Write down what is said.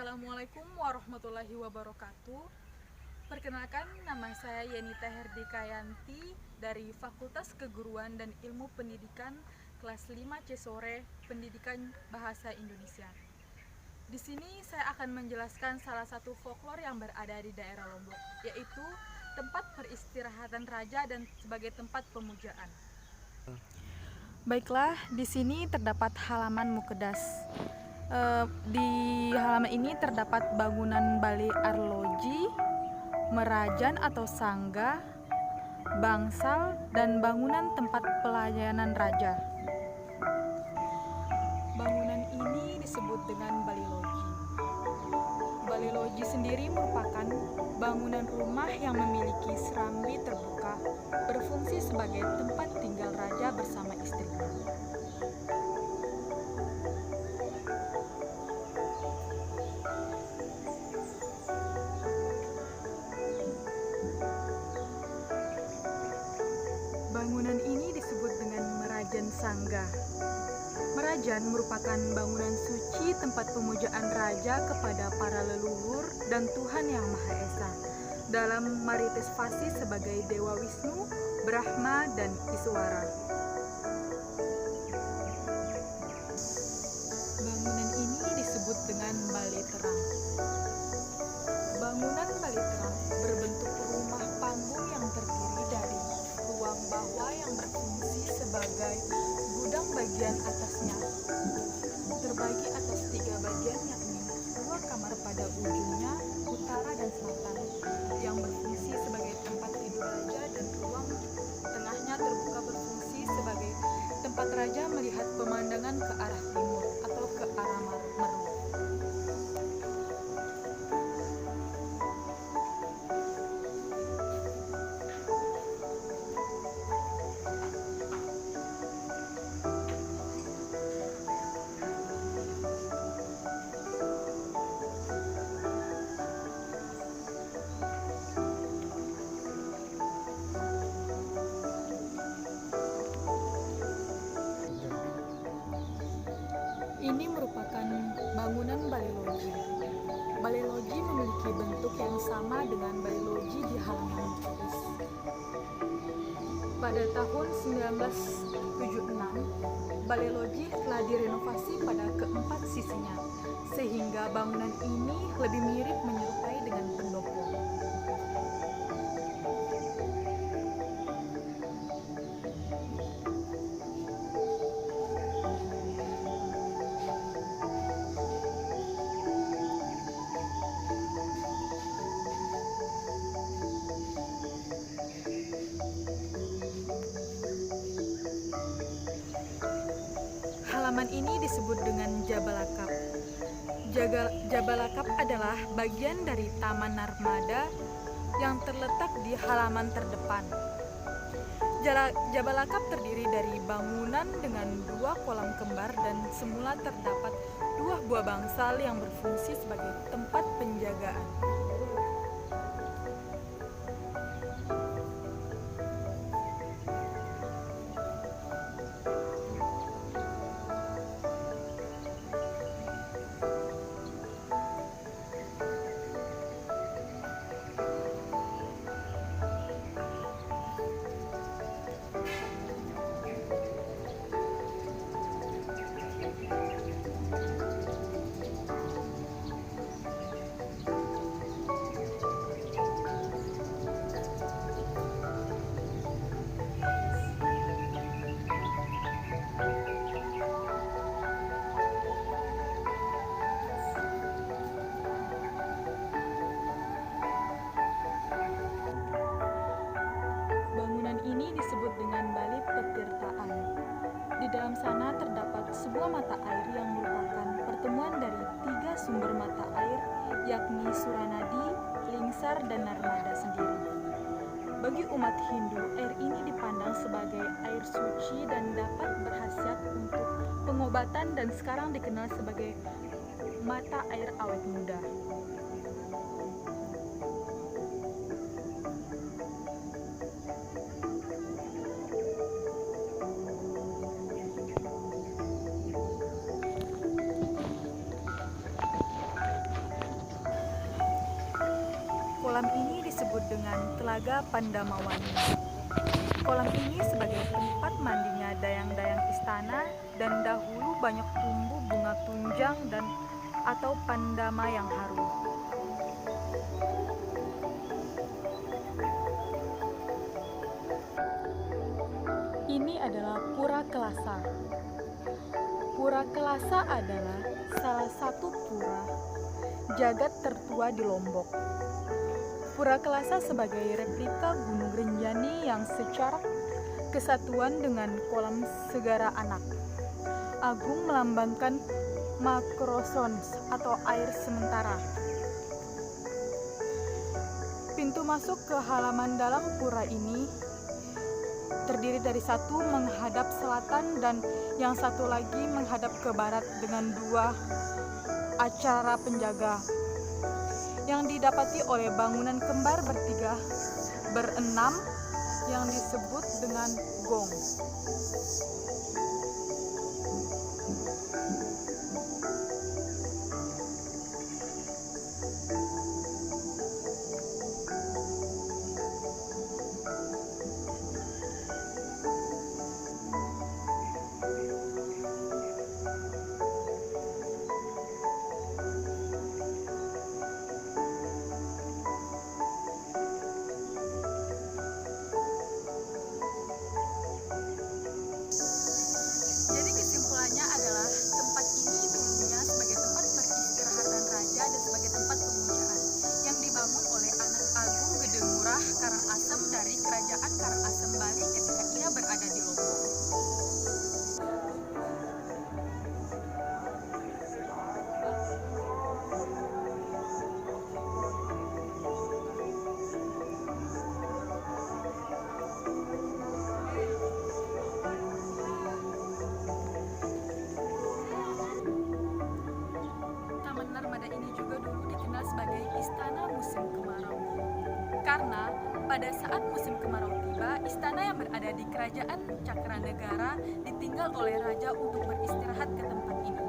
Assalamualaikum warahmatullahi wabarakatuh. Perkenalkan, nama saya Yenita Herdikayanti dari Fakultas Keguruan dan Ilmu Pendidikan kelas 5 C sore Pendidikan Bahasa Indonesia. Di sini saya akan menjelaskan salah satu folklore yang berada di daerah Lombok, yaitu tempat peristirahatan raja dan sebagai tempat pemujaan. Baiklah, di sini terdapat halaman Mukedas. Di halaman ini terdapat bangunan Balai Arloji, Merajan atau Sangga, Bangsal, dan bangunan tempat pelayanan raja. Bangunan ini disebut dengan Balai Loji. Balai Loji sendiri merupakan bangunan rumah yang memiliki serambi terbuka, berfungsi sebagai tempat tinggal raja bersama istrinya. Bangunan ini disebut dengan Merajan Sangga. Merajan merupakan bangunan suci tempat pemujaan raja kepada para leluhur dan Tuhan Yang Maha Esa dalam maritisasi sebagai Dewa Wisnu, Brahma, dan Iswara. Bangunan ini disebut dengan Balai Terang. Bangunan Balai Terang berbentuk rumah panggung yang terdiri dari ruang bawah yang berfungsi sebagai gudang bagian atasnya, terbagi atas 3 bagian, yakni 2 kamar pada ujungnya, utara dan selatan, yang berfungsi sebagai tempat tidur raja, dan ruang tengahnya terbuka berfungsi sebagai tempat raja melihat pemandangan ke arah timur atau ke arah Meru. Ini merupakan bangunan Balai Loji. Balai Loji memiliki bentuk yang sama dengan Balai Loji di halaman Mukedas. Pada tahun 1976, Balai Loji telah direnovasi pada keempat sisinya, sehingga bangunan ini lebih mirip menyerupai dengan pendopo. Halaman ini disebut dengan Jabalakap. Jabalakap adalah bagian dari Taman Narmada yang terletak di halaman terdepan. Jabalakap terdiri dari bangunan dengan 2 kolam kembar dan semula terdapat 2 buah bangsal yang berfungsi sebagai tempat penjagaan. Ini disebut dengan Balai Petirtaan. Di dalam sana terdapat sebuah mata air yang merupakan pertemuan dari 3 sumber mata air, yakni Suranadi, Lingsar, dan Narmada sendiri. Bagi umat Hindu, air ini dipandang sebagai air suci dan dapat berkhasiat untuk pengobatan, dan sekarang dikenal sebagai mata air awet muda. disebut dengan Telaga Pandamawangi. Kolam ini sebagai tempat mandinya dayang-dayang istana dan dahulu banyak tumbuh bunga tunjang dan atau pandama yang harum. Ini adalah Pura Kelasa. Pura Kelasa adalah salah satu pura jagat tertua di Lombok. Pura Kelasa sebagai replika Gunung Rinjani yang secara kesatuan dengan kolam segara anak agung melambangkan makrosons atau air sementara. Pintu masuk ke halaman dalam pura ini terdiri dari satu menghadap selatan dan yang satu lagi menghadap ke barat dengan dua acara penjaga yang didapati oleh bangunan kembar bertiga berenam yang disebut dengan gong. Jadi kesimpulannya adalah tempat ini dulunya sebagai tempat peristirahatan raja dan sebagai tempat pemujaan yang dibangun oleh anak agung Gedengurah Karangasem dari Kerajaan Karangasem Bali ketika ia berada di Lombok. Taman Narmada ini juga dulu dikenal sebagai Istana Musim Kemarau. Karena pada saat musim kemarau tiba, istana yang berada di Kerajaan Cakranegara ditinggal oleh raja untuk beristirahat ke tempat ini.